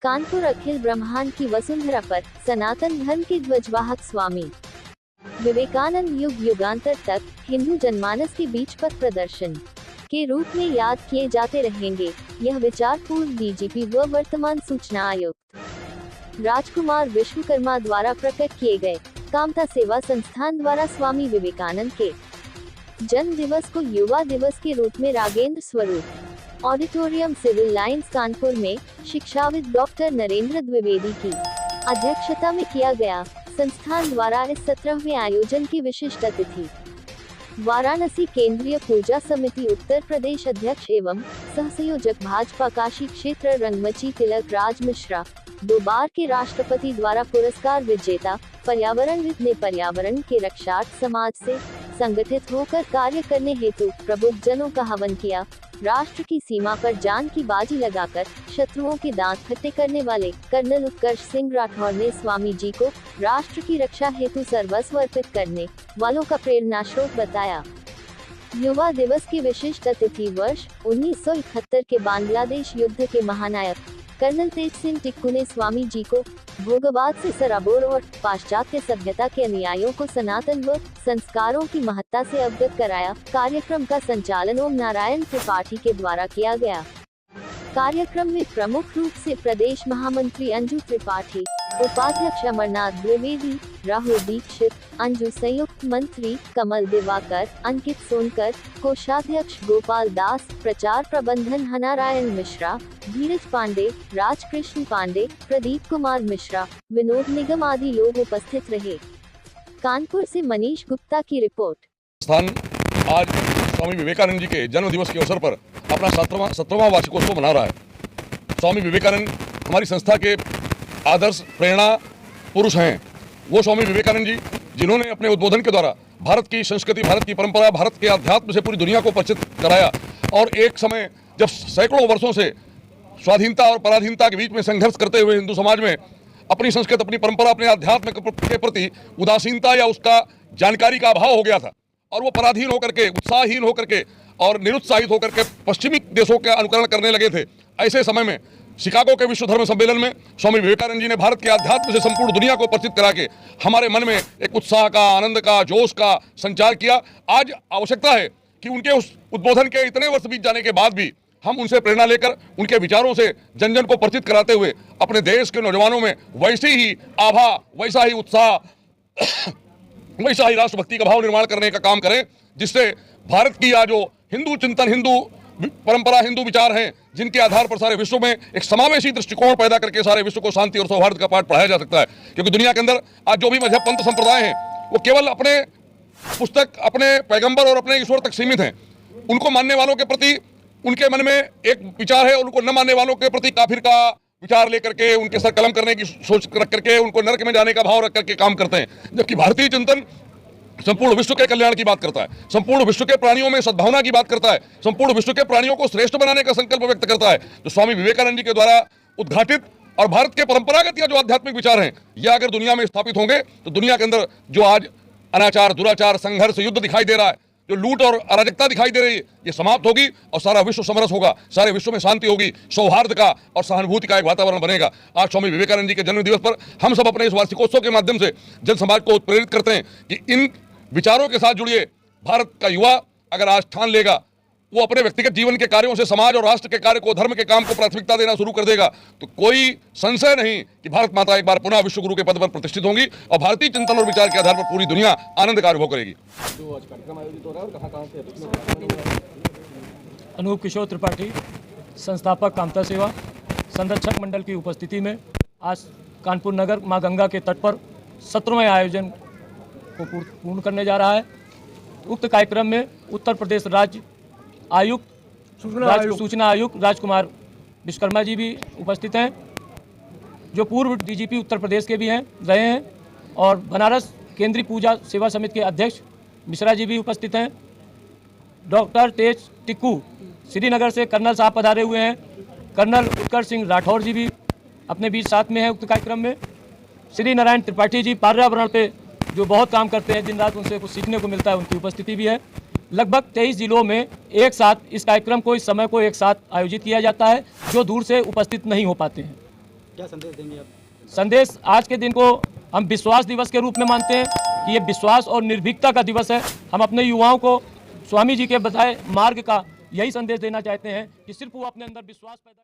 कानपुर अखिल ब्रह्मांड की वसुंधरा पर सनातन धर्म के ध्वजवाहक स्वामी विवेकानंद युग युगांतर तक हिंदू जनमानस के बीच पथ प्रदर्शन के रूप में याद किए जाते रहेंगे। यह विचार पूर्व डीजीपी व वर्तमान सूचना आयुक्त राजकुमार विश्वकर्मा द्वारा प्रकट किए गए। कामता सेवा संस्थान द्वारा स्वामी विवेकानंद के जन्म दिवस को युवा दिवस के रूप में रागेंद्र स्वरूप ऑडिटोरियम सिविल लाइंस कानपुर में शिक्षाविद डॉक्टर नरेंद्र द्विवेदी की अध्यक्षता में किया गया। संस्थान द्वारा इस 17वें आयोजन की विशिष्ट अतिथि वाराणसी केंद्रीय पूजा समिति उत्तर प्रदेश अध्यक्ष एवं सहसंयोजक भाजपा काशी क्षेत्र रंगमची तिलक राज मिश्रा, 2 बार के राष्ट्रपति द्वारा पुरस्कार विजेता पर्यावरणविद ने पर्यावरण के रक्षार्थ समाज से संगठित होकर कार्य करने हेतु प्रबुद्ध जनों का हवन किया। राष्ट्र की सीमा पर जान की बाजी लगाकर शत्रुओं के दांत खट्टे करने वाले कर्नल उत्कर्ष सिंह राठौर ने स्वामी जी को राष्ट्र की रक्षा हेतु सर्वस्व अर्पित करने वालों का प्रेरणास्रोत बताया। युवा दिवस के विशिष्ट अतिथि वर्ष 1971 के बांग्लादेश युद्ध के महानायक कर्नल तेज सिंह टिक्कू ने स्वामी जी को भोगवाद से सराबोर और पाश्चात्य सभ्यता के अनुयायियों को सनातन व संस्कारों की महत्ता से अवगत कराया। कार्यक्रम का संचालन ओम नारायण त्रिपाठी के द्वारा किया गया। कार्यक्रम में प्रमुख रूप से प्रदेश महामंत्री अंजू त्रिपाठी, उपाध्यक्ष अमरनाथ द्विवेदी, राहुल दीक्षित, अंजू संयुक्त मंत्री कमल दिवाकर, अंकित सोनकर, कोषाध्यक्ष गोपाल दास, प्रचार प्रबंधन हनारायण मिश्रा, धीरज पांडे, राजकृष्ण पांडे, प्रदीप कुमार मिश्रा, विनोद निगम आदि लोग उपस्थित रहे। कानपुर से मनीष गुप्ता की रिपोर्ट। स्थान आज स्वामी विवेकानंद जी के जन्म दिवस के अवसर पर अपना 17वां वार्षिकोत्सव मना रहा है। स्वामी विवेकानंद हमारी संस्था के आदर्श प्रेरणा पुरुष हैं। वो स्वामी विवेकानंद जी जिन्होंने अपने उद्बोधन के द्वारा भारत की संस्कृति, भारत की परंपरा, भारत के अध्यात्म से पूरी दुनिया को परिचित कराया। और एक समय जब सैकड़ों वर्षों से स्वाधीनता और पराधीनता के बीच में संघर्ष करते हुए हिंदू समाज में अपनी संस्कृति, अपनी परंपरा, अपने अध्यात्म के प्रति उदासीनता या उसका जानकारी का अभाव हो गया था और वो पराधीन होकर के, उत्साहहीन होकर के और निरुत्साहित होकर के पश्चिमी देशों का अनुकरण करने लगे थे। ऐसे समय में शिकागो के विश्व धर्म सम्मेलन में स्वामी विवेकानंद जी ने भारत के अध्यात्म से संपूर्ण दुनिया को परिचित करा के हमारे मन में एक उत्साह का, आनंद का, जोश का संचार किया। आज आवश्यकता है कि उनके उस उद्बोधन के इतने वर्ष बीत जाने के बाद भी हम उनसे प्रेरणा लेकर उनके विचारों से जन जन को परिचित कराते हुए अपने देश के नौजवानों में वैसी ही आभा, वैसा ही उत्साह, वैसा ही राष्ट्रभक्ति का भाव निर्माण करने का काम करें, जिससे भारत की या जो हिंदू चिंतन, हिंदू परंपरा, हिंदू विचार हैं, जिनके आधार पर सारे विश्व में एक समावेशी दृष्टिकोण पैदा करके सारे विश्व को शांति और सौहार्द का पाठ पढ़ाया जा सकता है। क्योंकि दुनिया के अंदर आज जो भी मजहब, पंथ, संप्रदाय हैं, वो केवल अपने पुस्तक, अपने पैगंबर और अपने ईश्वर तक सीमित हैं। उनको मानने वालों के प्रति उनके मन में एक विचार है, उनको न मानने वालों के प्रति काफिर का विचार लेकर के उनके सर कलम करने की सोच रख करके उनको नरक में जाने का भाव रख करके काम करते हैं। जबकि भारतीय चिंतन संपूर्ण विश्व के कल्याण की बात करता है, संपूर्ण विश्व के प्राणियों में सद्भावना की बात करता है, संपूर्ण विश्व के प्राणियों को श्रेष्ठ बनाने का संकल्प व्यक्त करता है। तो स्वामी विवेकानंद जी के द्वारा उद्घाटित और भारत के परंपरागत या जो आध्यात्मिक विचार हैं, यह अगर दुनिया में स्थापित होंगे तो दुनिया के अंदर जो आज अनाचार, दुराचार, संघर्ष, युद्ध दिखाई दे रहा है, जो लूट और अराजकता दिखाई दे रही है, ये समाप्त होगी और सारा विश्व समरस होगा, सारे विश्व में शांति होगी, सौहार्द का और सहानुभूति का एक वातावरण बनेगा। आज स्वामी विवेकानंद जी के जन्म दिवस पर हम सब अपने इस वार्षिकोत्सव के माध्यम से जन समाज को प्रेरित करते हैं कि इन विचारों के साथ जुड़िए। भारत का युवा अगर आज ठान लेगा, वो अपने व्यक्तिगत जीवन के कार्यों से समाज और राष्ट्र के कार्य को, धर्म के काम को प्राथमिकता देना शुरू कर देगा, तो कोई संशय नहीं कि भारत माता एक बार पुनः विश्व गुरु के पद पर प्रतिष्ठित होंगी और भारतीय चिंतन और विचार के आधार पर पूरी दुनिया आनंद का अनुभव करेगी। अनूप किशोर त्रिपाठी, संस्थापक कामता सेवा, संरक्षक मंडल की उपस्थिति में आज कानपुर नगर मां गंगा के तट पर 17वें आयोजन को पूर्ण करने जा रहा है। उक्त कार्यक्रम में उत्तर प्रदेश राज्य सूचना आयुक्त राजकुमार विश्वकर्मा जी भी उपस्थित हैं, जो पूर्व डीजीपी उत्तर प्रदेश के भी रहे हैं, और बनारस केंद्रीय पूजा सेवा समिति के अध्यक्ष मिश्रा जी भी उपस्थित हैं। डॉक्टर तेज टिक्कू श्रीनगर से कर्नल साहब पधारे हुए हैं। कर्नल उत्कर्ष सिंह राठौर जी भी अपने बीच साथ में हैं उक्त कार्यक्रम में। श्री नारायण त्रिपाठी जी पर्यावरण पे जो बहुत काम करते हैं, दिन रात उनसे कुछ सीखने को मिलता है, उनकी उपस्थिति भी है। लगभग 23 जिलों में एक साथ इस कार्यक्रम को, इस समय को एक साथ आयोजित किया जाता है, जो दूर से उपस्थित नहीं हो पाते हैं। क्या संदेश देंगे आप? संदेश आज के दिन को हम विश्वास दिवस के रूप में मानते हैं कि ये विश्वास और निर्भीकता का दिवस है। हम अपने युवाओं को स्वामी जी के बताए मार्ग का यही संदेश देना चाहते हैं कि सिर्फ वो अपने अंदर विश्वास पैदा